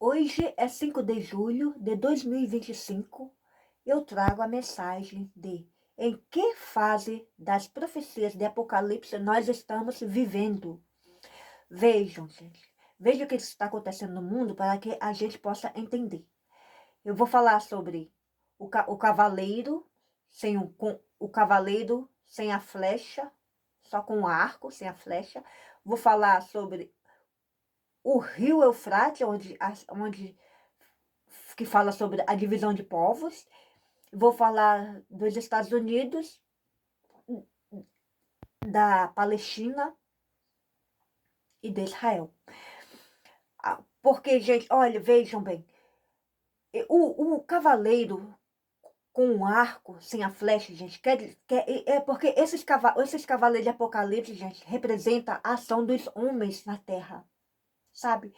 Hoje é 5 de julho de 2025. Eu trago a mensagem de em que fase das profecias de Apocalipse nós estamos vivendo. Vejam, gente. Vejam o que está acontecendo no mundo para que a gente possa entender. Eu vou falar sobre o cavaleiro o cavaleiro sem a flecha, só com o arco, sem a flecha. Vou falar sobre o rio Eufrates, onde que fala sobre a divisão de povos. Vou falar dos Estados Unidos, da Palestina e de Israel. Porque, gente, olha, vejam bem, o cavaleiro com um arco, sem a flecha, gente, é porque esses cavaleiros de Apocalipse, gente, representam a ação dos homens na Terra, sabe?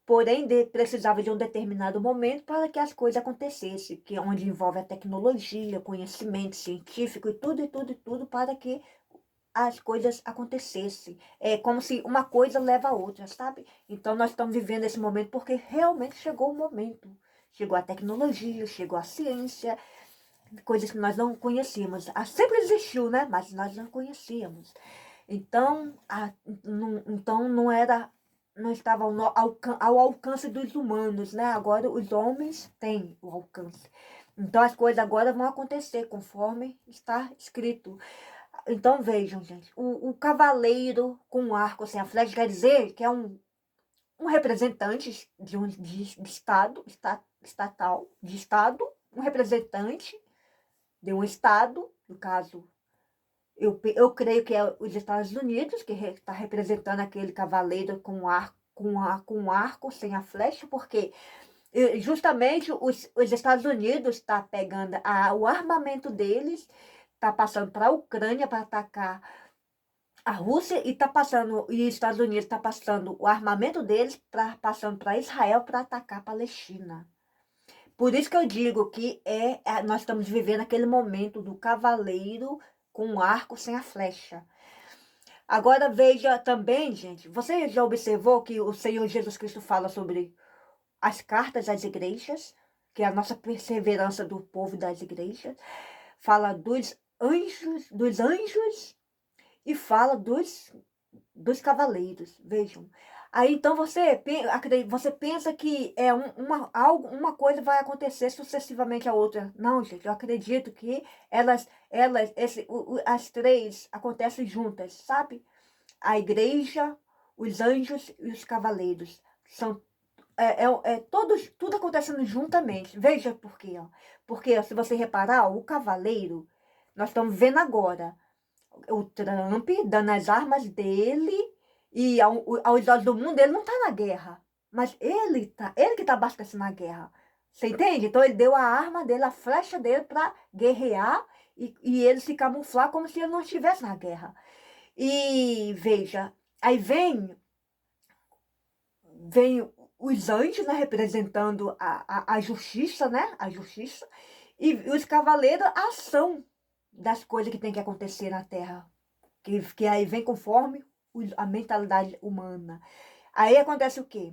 Porém, precisava de um determinado momento para que as coisas acontecessem, que é onde envolve a tecnologia, conhecimento científico e tudo, e tudo, e tudo, para que as coisas acontecessem. É como se uma coisa leva a outra, sabe? Então, nós estamos vivendo esse momento porque realmente chegou o momento. Chegou a tecnologia, chegou a ciência, coisas que nós não conhecíamos. Sempre existiu, né? Mas nós não conhecíamos. Então, não estava ao alcance dos humanos, né? Agora os homens têm o alcance. Então as coisas agora vão acontecer conforme está escrito. Então vejam, gente, o cavaleiro com um arco sem a flecha quer dizer que é um representante de estado, um representante de um estado, no caso, eu creio que é os Estados Unidos, que está representando aquele cavaleiro com arco sem a flecha, porque justamente os Estados Unidos está pegando o armamento deles, está passando para a Ucrânia para atacar a Rússia e os Estados Unidos está passando o armamento deles passando para Israel para atacar a Palestina. Por isso que eu digo que nós estamos vivendo aquele momento do cavaleiro com o arco sem a flecha. Agora veja também, gente, você já observou que o Senhor Jesus Cristo fala sobre as cartas às igrejas, que é a nossa perseverança do povo das igrejas, fala dos anjos e fala dos cavaleiros, vejam. Aí então você pensa que uma coisa vai acontecer sucessivamente a outra. Não, gente, eu acredito que as três acontecem juntas, sabe? A igreja, os anjos e os cavaleiros. São tudo acontecendo juntamente. Veja por quê, ó. Porque se você reparar, o cavaleiro, nós estamos vendo agora o Trump dando as armas dele e aos olhos do mundo ele não está na guerra, mas ele que está abastecendo a guerra. Você entende? Então ele deu a arma dele, a flecha dele para guerrear e ele se camuflar como se ele não estivesse na guerra. E veja, aí vem os anjos, né, representando a justiça, né? A justiça, e os cavaleiros, a ação das coisas que tem que acontecer na Terra. Que aí vem conforme a mentalidade humana. Aí acontece o quê?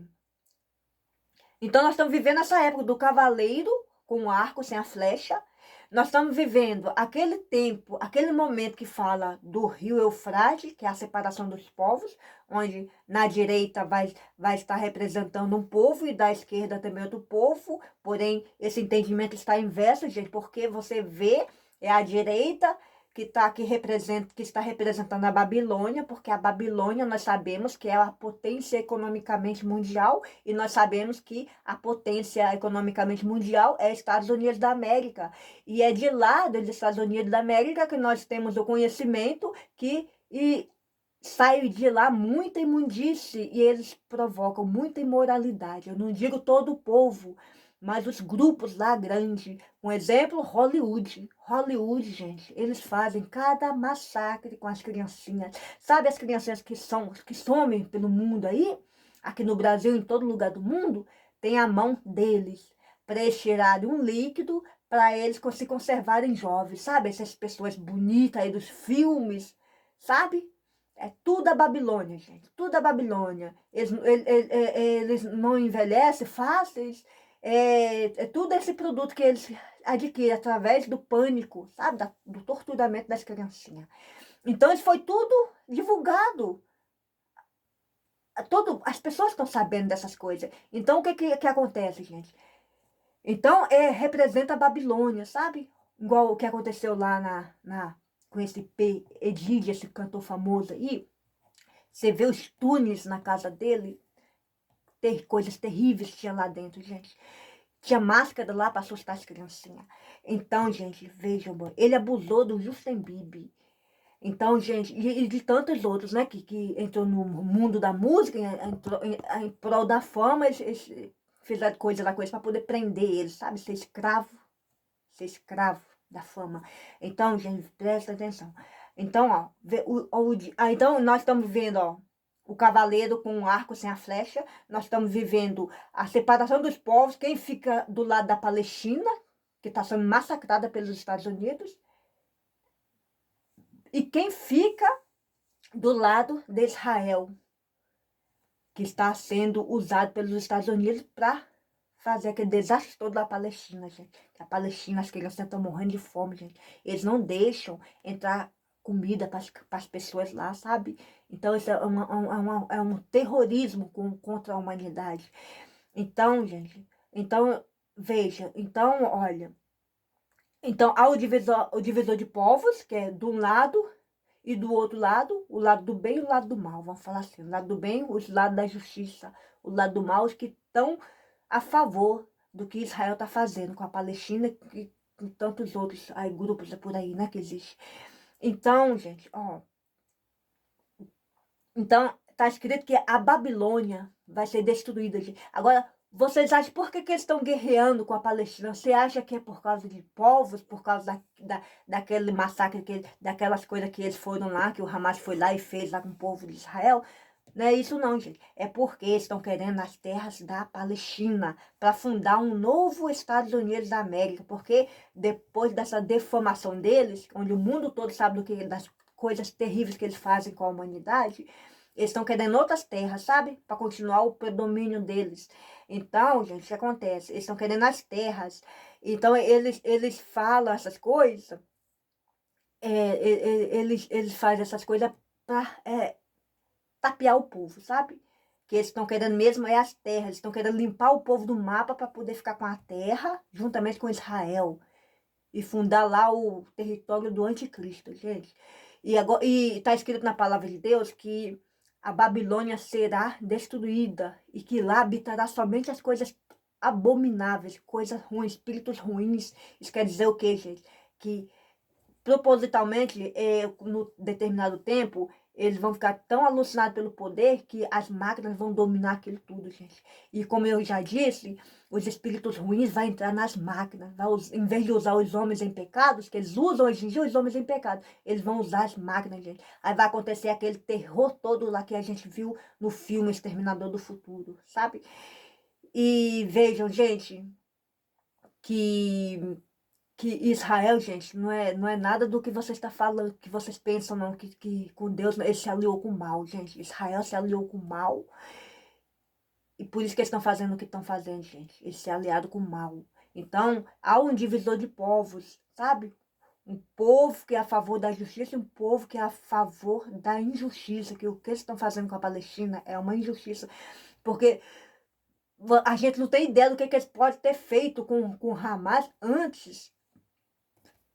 Então nós estamos vivendo essa época do cavaleiro com o arco, sem a flecha. Nós estamos vivendo aquele tempo, aquele momento que fala do rio Eufrates, que é a separação dos povos, onde na direita vai estar representando um povo e da esquerda também outro povo. Porém, esse entendimento está inverso, gente, porque você vê a direita que está representando a Babilônia, porque a Babilônia nós sabemos que é a potência economicamente mundial e nós sabemos que a potência economicamente mundial é Estados Unidos da América. E é de lá, dos Estados Unidos da América, que nós temos o conhecimento e sai de lá muita imundície e eles provocam muita imoralidade. Eu não digo todo o povo, mas os grupos lá grandes. Um exemplo, Hollywood. Hollywood, gente, eles fazem cada massacre com as criancinhas. Sabe as criancinhas que somem pelo mundo aí? Aqui no Brasil, em todo lugar do mundo, tem a mão deles para eles tirarem um líquido para eles se conservarem jovens. Sabe essas pessoas bonitas aí dos filmes? Sabe? É tudo a Babilônia, gente. Tudo a Babilônia. Eles não envelhecem fáceis. É tudo esse produto que eles adquirem através do pânico, sabe? Do torturamento das criancinhas. Então, isso foi tudo divulgado. As pessoas estão sabendo dessas coisas. Então, o que acontece, gente? Então, representa a Babilônia, sabe? Igual o que aconteceu lá com esse P. Edílio, esse cantor famoso aí. Você vê os túneis na casa dele, ter coisas terríveis que tinha lá dentro, gente. Tinha máscara lá para assustar as criancinhas. Então, gente, vejam, ele abusou do Justin Bieber. Então, gente, e de tantos outros, né, que entrou no mundo da música, entrou em prol da fama, eles fizeram coisa lá com eles para poder prender eles, sabe? Ser escravo da fama. Então, gente, presta atenção. Então, ó, então nós estamos vendo, ó, o cavaleiro com um arco sem a flecha. Nós estamos vivendo a separação dos povos, quem fica do lado da Palestina, que está sendo massacrada pelos Estados Unidos, e quem fica do lado de Israel, que está sendo usado pelos Estados Unidos para fazer aquele desastre todo da Palestina, gente. A Palestina, as crianças estão morrendo de fome, gente. Eles não deixam entrar comida para as pessoas lá, sabe? Então, isso é um terrorismo contra a humanidade. Então, gente, então, veja, então, olha, então há o divisor de povos, que é de um lado e do outro lado, o lado do bem e o lado do mal, vamos falar assim. O lado do bem, os lados da justiça. O lado do mal, os que estão a favor do que Israel está fazendo com a Palestina e com tantos outros aí, grupos por aí, né, que existe. Então, gente, ó. Então, tá escrito que a Babilônia vai ser destruída, gente. Agora, vocês acham por que eles estão guerreando com a Palestina? Você acha que é por causa de povos, por causa daquele massacre, daquelas coisas que eles foram lá, que o Hamas foi lá e fez lá com o povo de Israel? Não é isso não, gente. É porque eles estão querendo as terras da Palestina para fundar um novo Estados Unidos da América. Porque depois dessa defamação deles, onde o mundo todo sabe das coisas terríveis que eles fazem com a humanidade, eles estão querendo outras terras, sabe? Para continuar o predomínio deles. Então, gente, o que acontece? Eles estão querendo as terras. Então, eles falam essas coisas, eles fazem essas coisas para tapear o povo, sabe? Que eles estão querendo mesmo é as terras. Eles estão querendo limpar o povo do mapa para poder ficar com a terra, juntamente com Israel. E fundar lá o território do anticristo, gente. E está escrito na palavra de Deus que a Babilônia será destruída e que lá habitará somente as coisas abomináveis, coisas ruins, espíritos ruins. Isso quer dizer o quê, gente? Que propositalmente, no determinado tempo, eles vão ficar tão alucinados pelo poder que as máquinas vão dominar aquilo tudo, gente. E como eu já disse, os espíritos ruins vão entrar nas máquinas. Em vez de usar os homens em pecados, que eles usam hoje em dia os homens em pecado, eles vão usar as máquinas, gente. Aí vai acontecer aquele terror todo lá que a gente viu no filme Exterminador do Futuro, sabe? E vejam, gente, que Israel, gente, não é nada do que você está falando, que vocês pensam, não, que com Deus ele se aliou com o mal, gente. Israel se aliou com o mal e por isso que eles estão fazendo o que estão fazendo, gente. Eles se aliaram com o mal. Então, há um divisor de povos, sabe? Um povo que é a favor da justiça e um povo que é a favor da injustiça, que o que eles estão fazendo com a Palestina é uma injustiça, porque a gente não tem ideia do que eles podem ter feito com o Hamas antes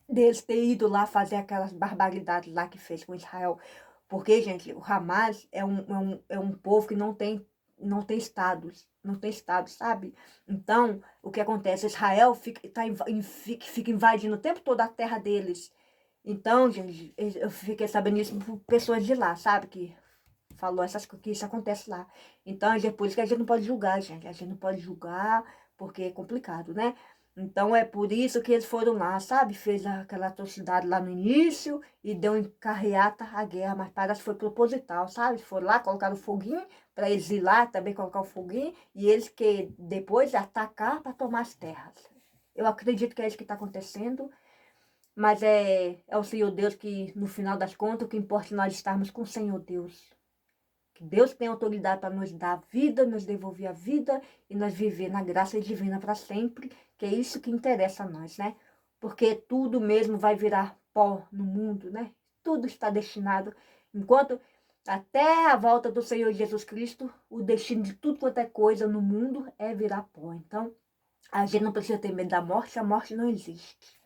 deles ter ido lá fazer aquelas barbaridades lá que fez com Israel. Porque, gente, o Hamas é um povo que não tem estados, não tem estado, sabe? Então, o que acontece? Israel fica invadindo o tempo todo a terra deles. Então, gente, eu fiquei sabendo isso por pessoas de lá, sabe? Que falou que isso acontece lá. Então, é por isso que a gente não pode julgar, gente. A gente não pode julgar porque é complicado, né? Então, é por isso que eles foram lá, sabe? Fez aquela atrocidade lá no início e deu em carreata a guerra, mas parece que foi proposital, sabe? Foram lá, colocaram o foguinho para eles ir lá também colocar o foguinho e eles que depois atacar para tomar as terras. Eu acredito que é isso que está acontecendo. Mas é o Senhor Deus que, no final das contas, o que importa é nós estarmos com o Senhor Deus. Que Deus tem autoridade para nos dar a vida, nos devolver a vida e nós viver na graça divina para sempre, que é isso que interessa a nós, né? Porque tudo mesmo vai virar pó no mundo, né? Tudo está destinado, enquanto até a volta do Senhor Jesus Cristo, o destino de tudo quanto é coisa no mundo é virar pó. Então, a gente não precisa ter medo da morte, a morte não existe.